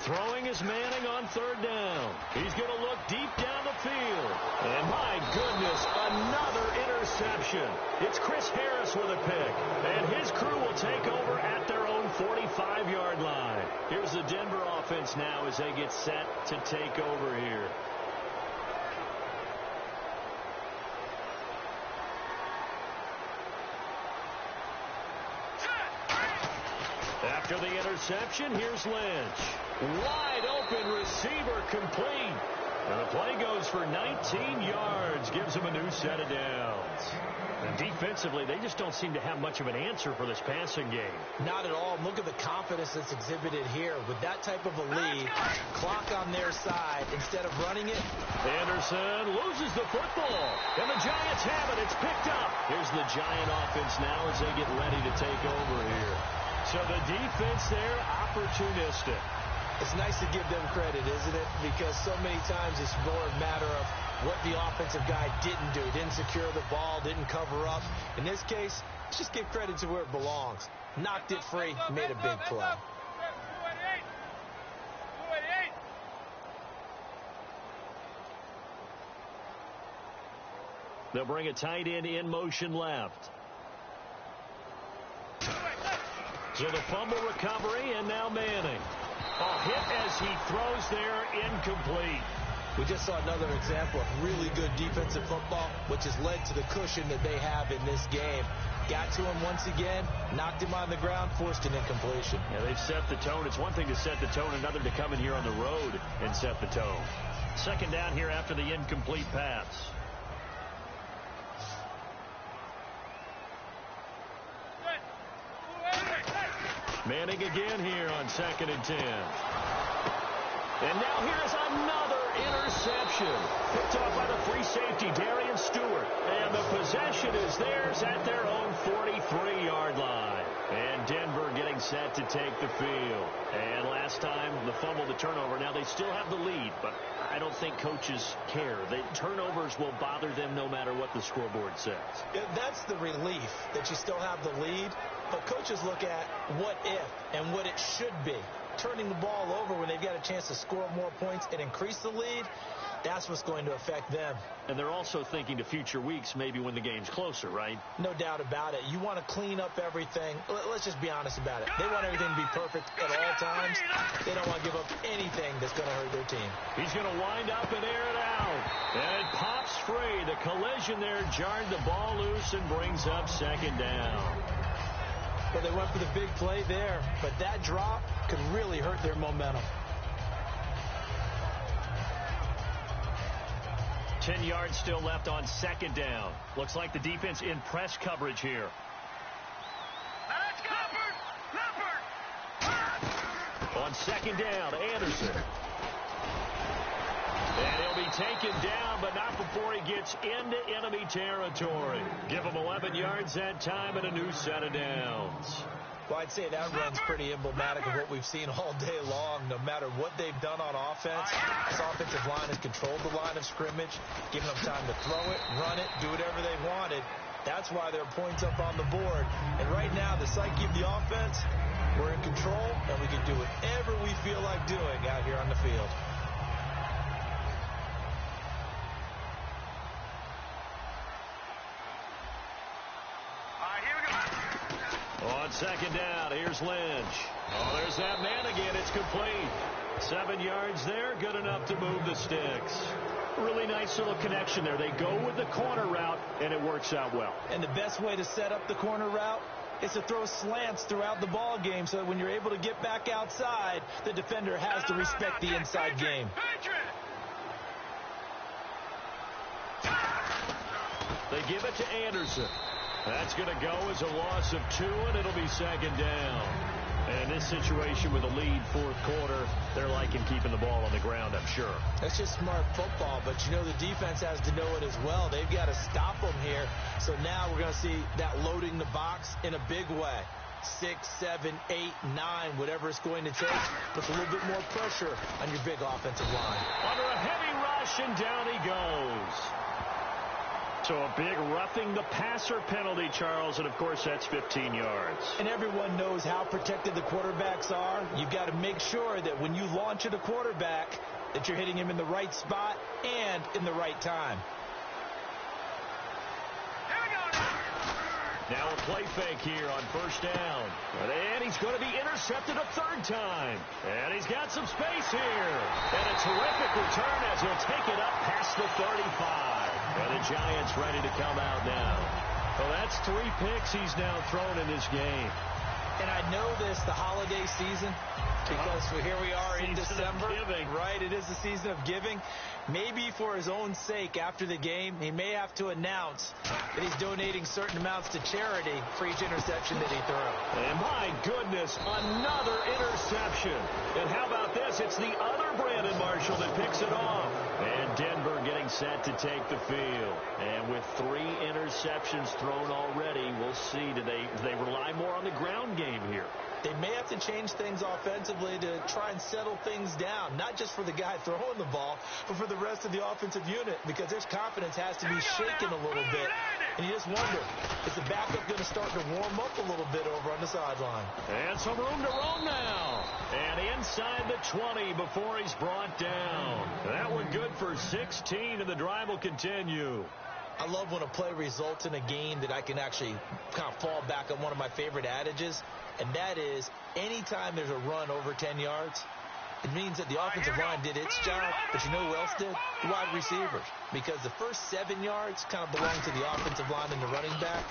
Throwing is Manning on 3rd down. He's going to look deep down the field. And my goodness, another interception. It's Chris Harris with a pick. And his crew will take over at their own 45-yard line. Here's the Denver offense now as they get set to take over here. After the interception, here's Lynch. Wide open receiver complete. And the play goes for 19 yards. Gives him a new set of downs. And defensively, they just don't seem to have much of an answer for this passing game. Not at all. Look at the confidence that's exhibited here. With that type of a lead, clock on their side, instead of running it. Anderson loses the football. And the Giants have it. It's picked up. Here's the Giant offense now as they get ready to take over here. So the defense there, opportunistic. It's nice to give them credit, isn't it? Because so many times it's more a matter of what the offensive guy didn't do. Didn't secure the ball, didn't cover up. In this case, let's just give credit to where it belongs. Knocked it free, made a big play. They'll bring a tight end in motion left. So the fumble recovery, and now Manning. A hit as he throws there, incomplete. We just saw another example of really good defensive football, which has led to the cushion that they have in this game. got to him once again, knocked him on the ground, forced an incompletion. Yeah, they've set the tone. It's one thing to set the tone, another to come in here on the road and set the tone. Second down here after the incomplete pass. Manning again here on 2nd and 10. And now here's another interception. Picked off by the free safety, Darian Stewart. And the possession is theirs at their own 43-yard line. And Denver getting set to take the field. And last time, the fumble, the turnover. Now they still have the lead, but I don't think coaches care. The turnovers will bother them no matter what the scoreboard says. Yeah, that's the relief that you still have the lead. But coaches look at what if and what it should be. Turning the ball over when they've got a chance to score more points and increase the lead, that's what's going to affect them. And they're also thinking to future weeks, maybe when the game's closer, right? No doubt about it. You want to clean up everything. Let's just be honest about it. They want everything to be perfect at all times. They don't want to give up anything that's going to hurt their team. He's going to wind up and air it out. And it pops free. The collision there jarred the ball loose and brings up 2nd down. Well, they went for the big play there, but that drop could really hurt their momentum. 10 yards still left on 2nd down. Looks like the defense in press coverage here. On 2nd down, Anderson. And he'll be taken down, but not before he gets into enemy territory. Give him 11 yards that time and a new set of downs. Well, I'd say that run's pretty emblematic of what we've seen all day long. No matter what they've done on offense, this offensive line has controlled the line of scrimmage, given them time to throw it, run it, do whatever they wanted. That's why there are points up on the board. And right now, the psyche of the offense, we're in control, and we can do whatever we feel like doing out here on the field. On 2nd down, here's Lynch. Oh, there's that man again. It's complete. 7 yards there, good enough to move the sticks. Really nice little connection there. They go with the corner route, and it works out well. And the best way to set up the corner route is to throw slants throughout the ball game so that when you're able to get back outside, the defender has to respect the inside game. They give it to Anderson. That's going to go as a loss of 2, and it'll be 2nd down. And in this situation with a lead 4th quarter, they're liking keeping the ball on the ground, I'm sure. That's just smart football, but you know the defense has to know it as well. They've got to stop them here. So now we're going to see that loading the box in a big way. 6, 7, 8, 9, whatever it's going to take. Puts a little bit more pressure on your big offensive line. Under a heavy rush, and down he goes. So a big roughing the passer penalty, Charles, and of course that's 15 yards. And everyone knows how protected the quarterbacks are. You've got to make sure that when you launch at a quarterback that you're hitting him in the right spot and in the right time. Now a play fake here on 1st down. And he's going to be intercepted a 3rd time. And he's got some space here. And a terrific return as he'll take it up past the 35. And the Giants ready to come out now. Well, that's 3 picks he's now thrown in this game. And I know this, the holiday season, because here we are in December. Right, it is the season of giving. Maybe for his own sake after the game, he may have to announce that he's donating certain amounts to charity for each interception that he threw. And my goodness, another interception. And how about this? It's the other Brandon Marshall that picks it off. And Denver getting set to take the field. And with 3 interceptions thrown already, we'll see. Do they rely more on the ground game here? They may have to change things offensively to try and settle things down, not just for the guy throwing the ball, but for the rest of the offensive unit, because their confidence has to be shaken a little bit. And you just wonder, is the backup going to start to warm up a little bit over on the sideline? And some room to roam now. And inside the 20 before he's brought down. That one good for 16, and the drive will continue. I love when a play results in a game that I can actually kind of fall back on one of my favorite adages, and that is anytime there's a run over 10 yards, It means that the offensive line did its job, but you know who else did? The wide receivers. Because the first 7 yards kind of belong to the offensive line and the running back.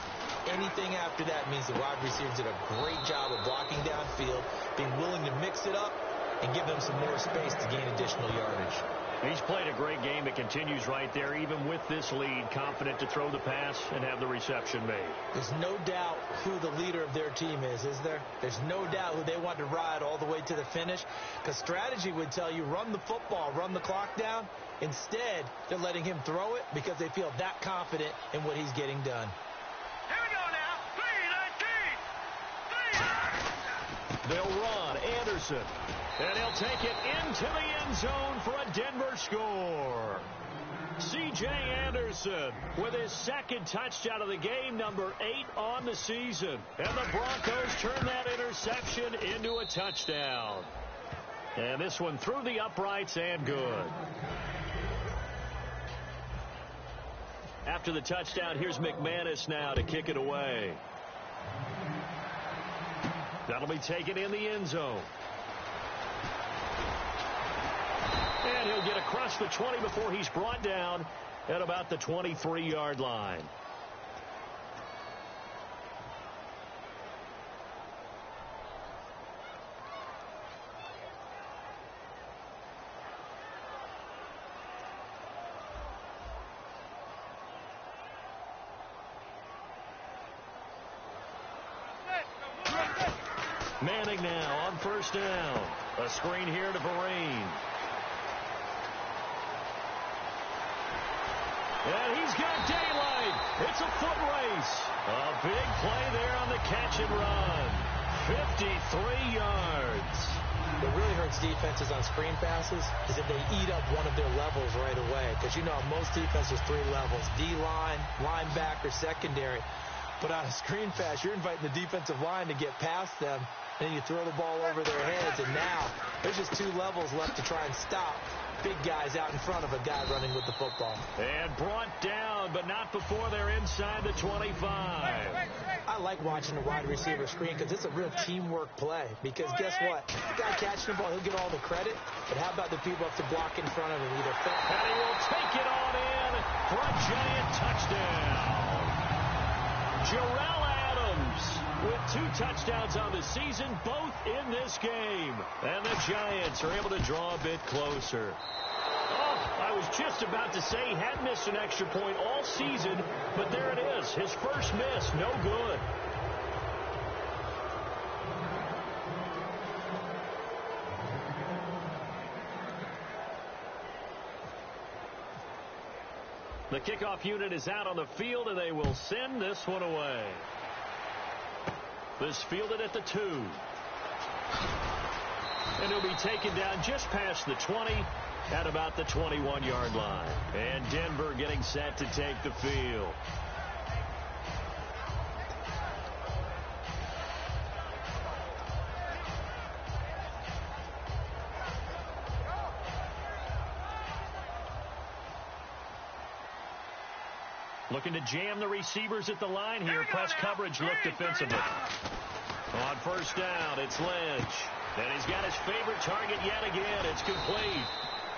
Anything after that means the wide receivers did a great job of blocking downfield, being willing to mix it up, and give them some more space to gain additional yardage. He's played a great game. It continues right there, even with this lead, confident to throw the pass and have the reception made. There's no doubt who the leader of their team is there? There's no doubt who they want to ride all the way to the finish, because strategy would tell you run the football, run the clock down. Instead, they're letting him throw it because they feel that confident in what he's getting done. Here we go now. 3-19. They'll run. Anderson. And he'll take it into the end zone for a Denver score. C.J. Anderson with his second touchdown of the game, number 8 on the season. And the Broncos turn that interception into a touchdown. And this one through the uprights and good. After the touchdown, here's McManus now to kick it away. That'll be taken in the end zone. And he'll get across the 20 before he's brought down at about the 23-yard line. Manning now on first down. A screen here to Vereen. And he's got daylight. It's a foot race. A big play there on the catch and run. 53 yards. What really hurts defenses on screen passes is if they eat up one of their levels right away. Because you know most defenses 3 levels. D-line, linebacker, secondary. But on a screen pass, you're inviting the defensive line to get past them. And then you throw the ball over their heads. And now there's just 2 levels left to try and stop big guys out in front of a guy running with the football. And brought down, but not before they're inside the 25. I like watching the wide receiver screen because it's a real teamwork play. Because guess what? The guy catching the ball, he'll get all the credit. But how about the people have to block in front of him? Either and he will take it on in for a giant touchdown. Jarrell Adams with 2 touchdowns on the season, both in this game. And the Giants are able to draw a bit closer. Oh, I was just about to say he had missed an extra point all season, but there it is. His first miss, no good. The kickoff unit is out on the field, and they will send this one away. This fielded at the 2. And he'll be taken down just past the 20 at about the 21-yard line. And Denver getting set to take the field. Looking to jam the receivers at the line here. Press coverage look defensively. On first down, it's Lynch. And he's got his favorite target yet again. It's complete.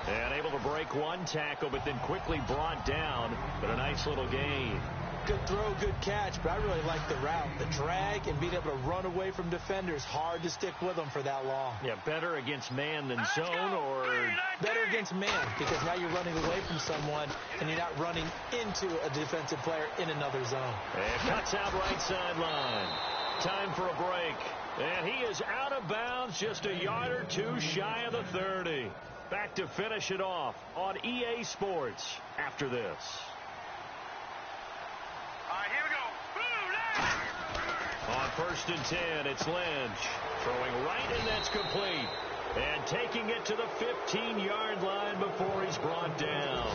And able to break 1 tackle, but then quickly brought down. But a nice little gain. Good throw, good catch, but I really like the route. The drag and being able to run away from defenders. Hard to stick with them for that long. Yeah, better against man than zone, or better against man, because now you're running away from someone and you're not running into a defensive player in another zone. And cuts out right sideline. Time for a break. And he is out of bounds, just a yard or 2 shy of the 30. Back to finish it off on EA Sports after this. All right, here we go. On first and 10, it's Lynch. Throwing right, and that's complete. And taking it to the 15-yard line before he's brought down.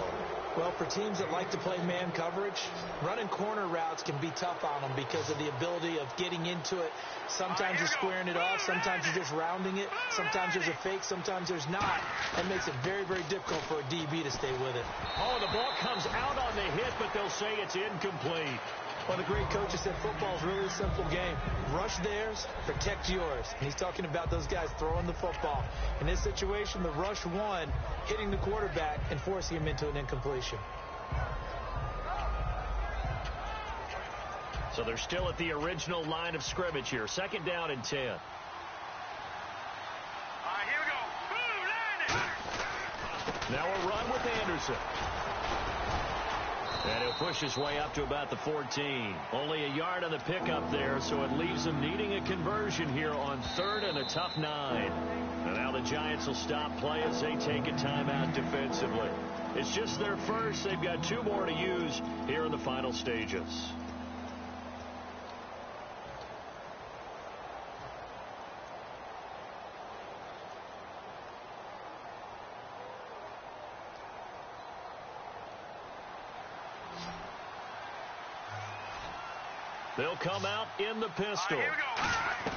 Well, for teams that like to play man coverage, running corner routes can be tough on them because of the ability of getting into it. Sometimes you're squaring it off. Sometimes you're just rounding it. Sometimes there's a fake. Sometimes there's not. That makes it very, very difficult for a DB to stay with it. Oh, the ball comes out on the hit, but they'll say it's incomplete. One of the great coaches said football is really a simple game. Rush theirs, protect yours. And he's talking about those guys throwing the football. In this situation, the rush one, hitting the quarterback and forcing him into an incompletion. So they're still at the original line of scrimmage here. 2nd down and 10. All right, here we go. Boom, landing. Now a run with Anderson. And he'll push his way up to about the 14. Only a yard on the pickup there, so it leaves them needing a conversion here on 3rd and a tough 9. And now the Giants will stop play as they take a timeout defensively. It's just their first. They've got 2 more to use here in the final stages. They'll come out in the pistol. Here we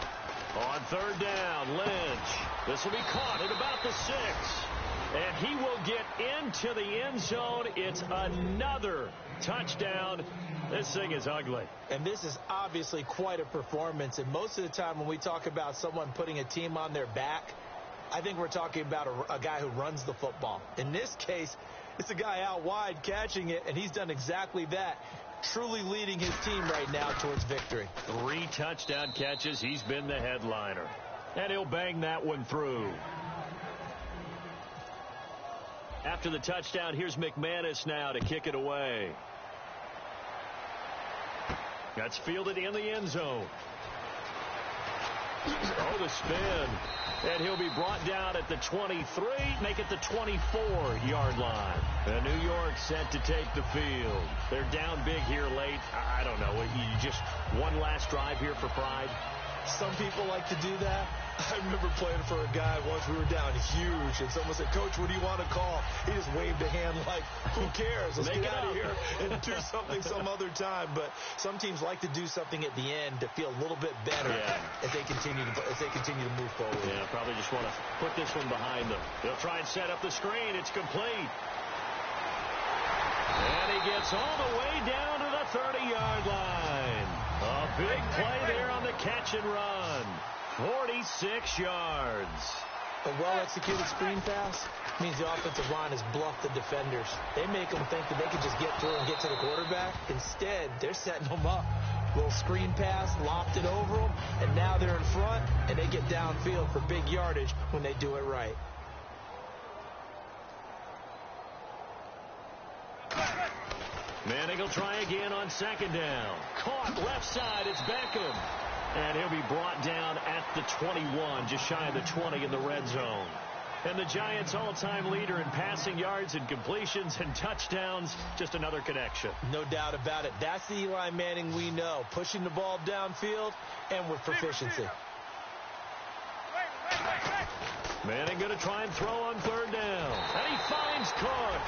go. On 3rd down, Lynch. This will be caught at about the 6. And he will get into the end zone. It's another touchdown. This thing is ugly. And this is obviously quite a performance. And most of the time when we talk about someone putting a team on their back, I think we're talking about a guy who runs the football. In this case, it's a guy out wide catching it, and he's done exactly that. Truly leading his team right now towards victory. 3 touchdown catches. He's been the headliner. And he'll bang that one through. After the touchdown, here's McManus now to kick it away. That's fielded in the end zone. Oh, the spin. And he'll be brought down at the 23, make it the 24-yard line. And New York set to take the field. They're down big here late. I don't know. You just one last drive here for pride. Some people like to do that. I remember playing for a guy once. We were down huge, and someone said, "Coach, what do you want to call?" He just waved a hand like, "Who cares? Let's get out of here and do something some other time." But some teams like to do something at the end to feel a little bit better as they continue to move forward. Yeah, probably just want to put this one behind them. They'll try and set up the screen. It's complete. And he gets all the way down to the 30-yard line. A big play there on the catch and run. 46 yards. A well-executed screen pass means the offensive line has bluffed the defenders. They make them think that they can just get through and get to the quarterback. Instead, they're setting them up. Little screen pass, lopped it over them, and now they're in front, and they get downfield for big yardage when they do it right. Manning will try again on 2nd down. Caught left side. It's Beckham. And he'll be brought down at the 21, just shy of the 20 in the red zone. And the Giants' all-time leader in passing yards and completions and touchdowns, just another connection. No doubt about it. That's the Eli Manning we know. Pushing the ball downfield and with proficiency. Manning going to try and throw on 3rd down. And he finds Cook.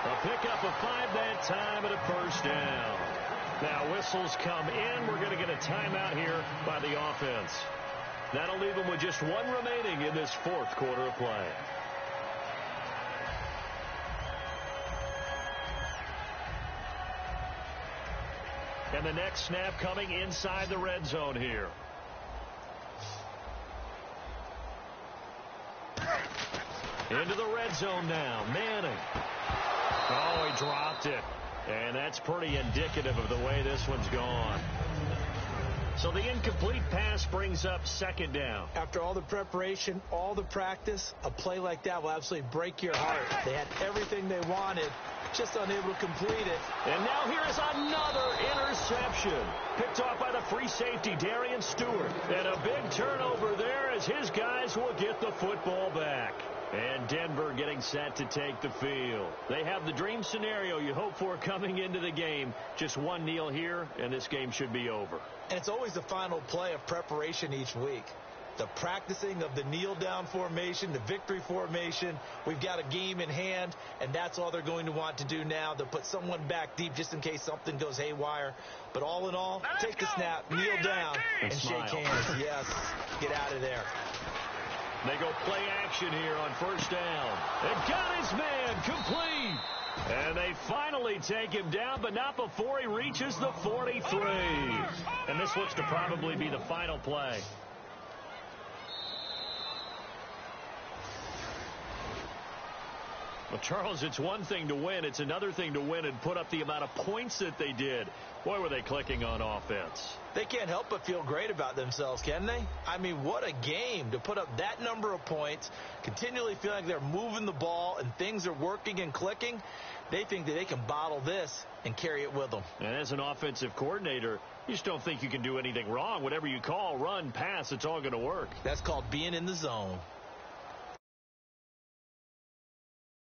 A pickup of 5 that time and a 1st down. Now whistles come in. We're going to get a timeout here by the offense. That'll leave them with just 1 remaining in this 4th quarter of play. And the next snap coming inside the red zone here. Into the red zone now. Manning. Oh, he dropped it. And that's pretty indicative of the way this one's gone. So the incomplete pass brings up 2nd down. After all the preparation, all the practice, a play like that will absolutely break your heart. They had everything they wanted, just unable to complete it. And now here is another interception. Picked off by the free safety, Darian Stewart. And a big turnover there as his guys will get the football back. And Denver getting set to take the field. They have the dream scenario you hope for coming into the game. Just 1 kneel here, and this game should be over. And it's always the final play of preparation each week. The practicing of the kneel-down formation, the victory formation. We've got a game in hand, and that's all they're going to want to do now. They'll put someone back deep just in case something goes haywire. But all in all, take the snap, kneel down, and shake hands. Yes, get out of there. They go play action here on 1st down. And got his man complete. And they finally take him down, but not before he reaches the 43. And this looks to probably be the final play. Well, Charles, it's one thing to win. It's another thing to win and put up the amount of points that they did. Boy, were they clicking on offense. They can't help but feel great about themselves, can they? I mean, what a game to put up that number of points, continually feel like they're moving the ball and things are working and clicking. They think that they can bottle this and carry it with them. And as an offensive coordinator, you just don't think you can do anything wrong. Whatever you call, run, pass, it's all going to work. That's called being in the zone.